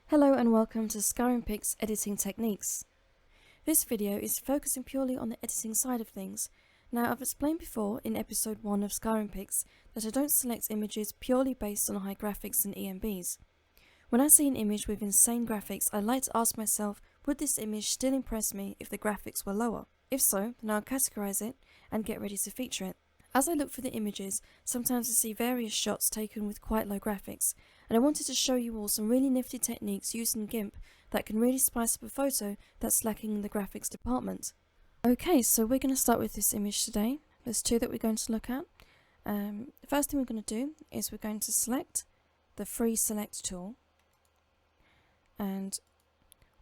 Hello and welcome to Gimp editing techniques. This video is focusing purely on the editing side of things. Now, I've explained before in episode 1 of Gimp that I don't select images purely based on high graphics and EMBs. When I see an image with insane graphics, I like to ask myself, would this image still impress me if the graphics were lower? If so, then I'll categorize it and get ready to feature it. As I look for the images, sometimes I see various shots taken with quite low graphics, and I wanted to show you all some really nifty techniques used in Gimp that can really spice up a photo that's lacking in the graphics department. Okay, so we're going to start with this image today. There's two that we're going to look at. The first thing we're going to do is we're going to select the free select tool, and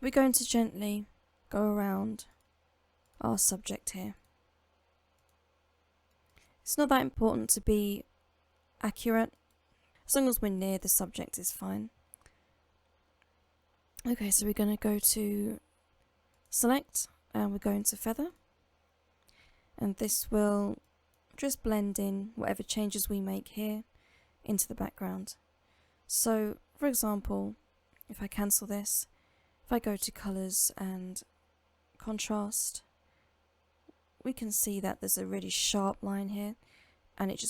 we're going to gently go around our subject here. It's not that important to be accurate, as long as we're near the subject is fine. Okay, so we're going to go to select and we're going to feather, and this will just blend in whatever changes we make here into the background. So for example, if I cancel this, if I go to colors and contrast, we can see that there's a really sharp line here, and it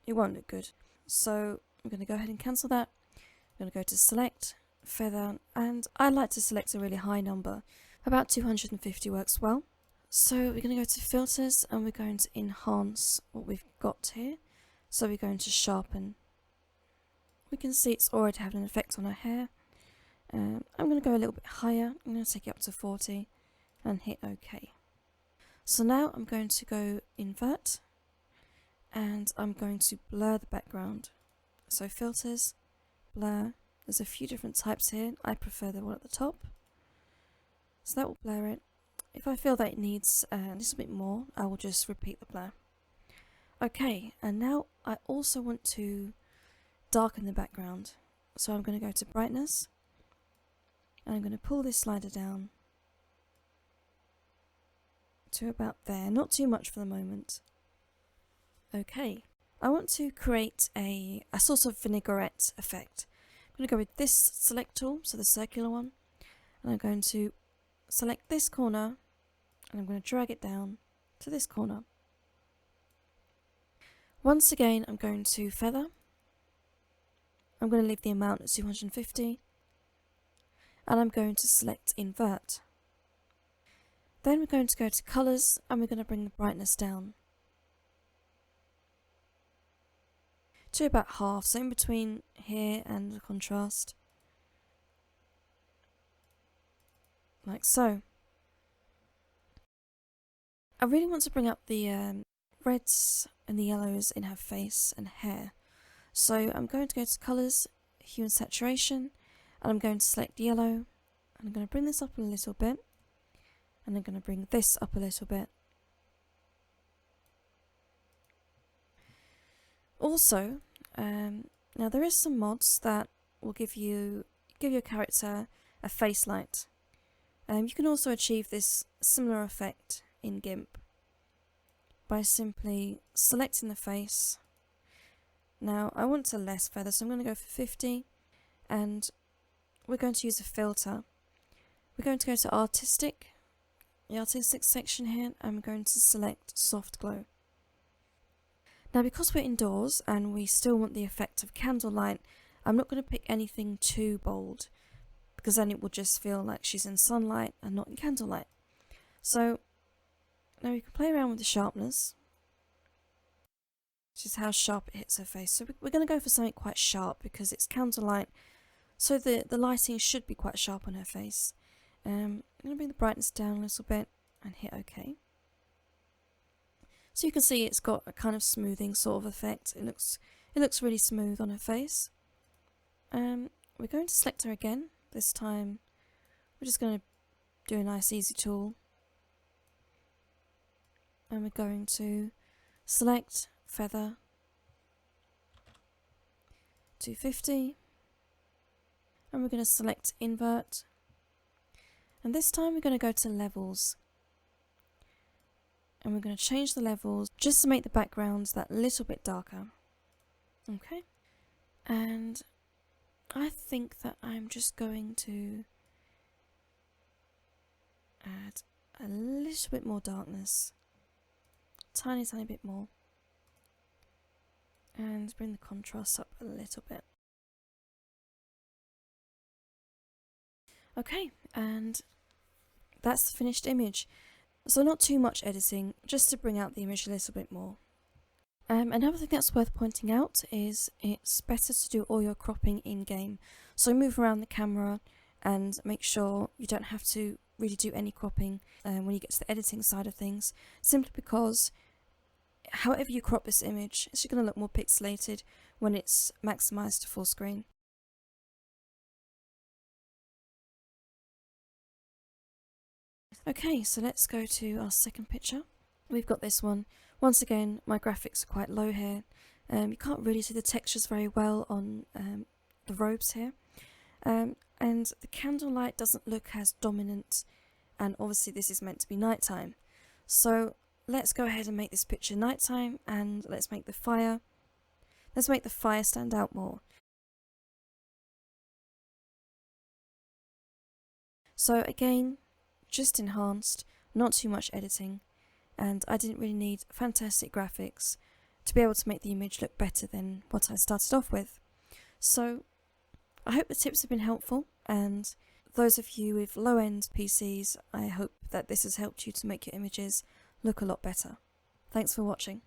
won't look good. So I'm going to go ahead and cancel that. I'm going to go to select, feather, and I like to select a really high number. About 250 works well. So we're going to go to filters and we're going to enhance what we've got here. So we're going to sharpen. We can see it's already having an effect on our hair. I'm going to go a little bit higher. I'm going to take it up to 40 and hit OK. So now I'm going to go invert and I'm going to blur the background. So filters, blur, there's a few different types here. I prefer the one at the top. So that will blur it. If I feel that it needs a little bit more, I will just repeat the blur. Okay, and now I also want to darken the background. So I'm going to go to brightness and I'm going to pull this slider down to about there, not too much for the moment. Okay, I want to create a sort of vinaigrette effect. I'm going to go with this select tool, so the circular one, and I'm going to select this corner and I'm going to drag it down to this corner. Once again, I'm going to feather. I'm going to leave the amount at 250 and I'm going to select invert. Then we're going to go to colors and we're going to bring the brightness down to about half, so in between here and the contrast, like so. I really want to bring up the reds and the yellows in her face and hair, so I'm going to go to colors, hue and saturation, and I'm going to select yellow, and I'm going to bring this up a little bit. And I'm going to bring this up a little bit. Also, now there is some mods that will give your character a face light. You can also achieve this similar effect in Gimp by simply selecting the face. Now I want to less feather, so I'm going to go for 50, and we're going to use a filter. We're going to go to artistic. The artistic section here, I'm going to select soft glow. Now because we're indoors and we still want the effect of candlelight, I'm not going to pick anything too bold, because then it will just feel like she's in sunlight and not in candlelight. So now we can play around with the sharpness, which is how sharp it hits her face. So we're going to go for something quite sharp because it's candlelight, so the lighting should be quite sharp on her face. I'm going to bring the brightness down a little bit and hit OK. So you can see it's got a kind of smoothing sort of effect. It looks really smooth on her face. We're going to select her again. This time we're just going to do a nice easy tool. And we're going to select feather 250. And we're going to select invert. And this time we're going to go to levels. And we're going to change the levels just to make the backgrounds that little bit darker. Okay. And I think that I'm just going to add a little bit more darkness, tiny bit more, and bring the contrast up a little bit. Okay, and that's the finished image. So not too much editing, just to bring out the image a little bit more. Another thing that's worth pointing out is it's better to do all your cropping in-game. So move around the camera and make sure you don't have to really do any cropping when you get to the editing side of things, simply because however you crop this image, it's going to look more pixelated when it's maximized to full screen. Okay, so let's go to our second picture. We've got this one. Once again, my graphics are quite low here. You can't really see the textures very well on the robes here. And the candlelight doesn't look as dominant, and obviously this is meant to be nighttime. So let's go ahead and make this picture nighttime, and let's make the fire stand out more. So again, just enhanced, not too much editing, and I didn't really need fantastic graphics to be able to make the image look better than what I started off with. So I hope the tips have been helpful, and those of you with low-end PCs, I hope that this has helped you to make your images look a lot better. Thanks for watching.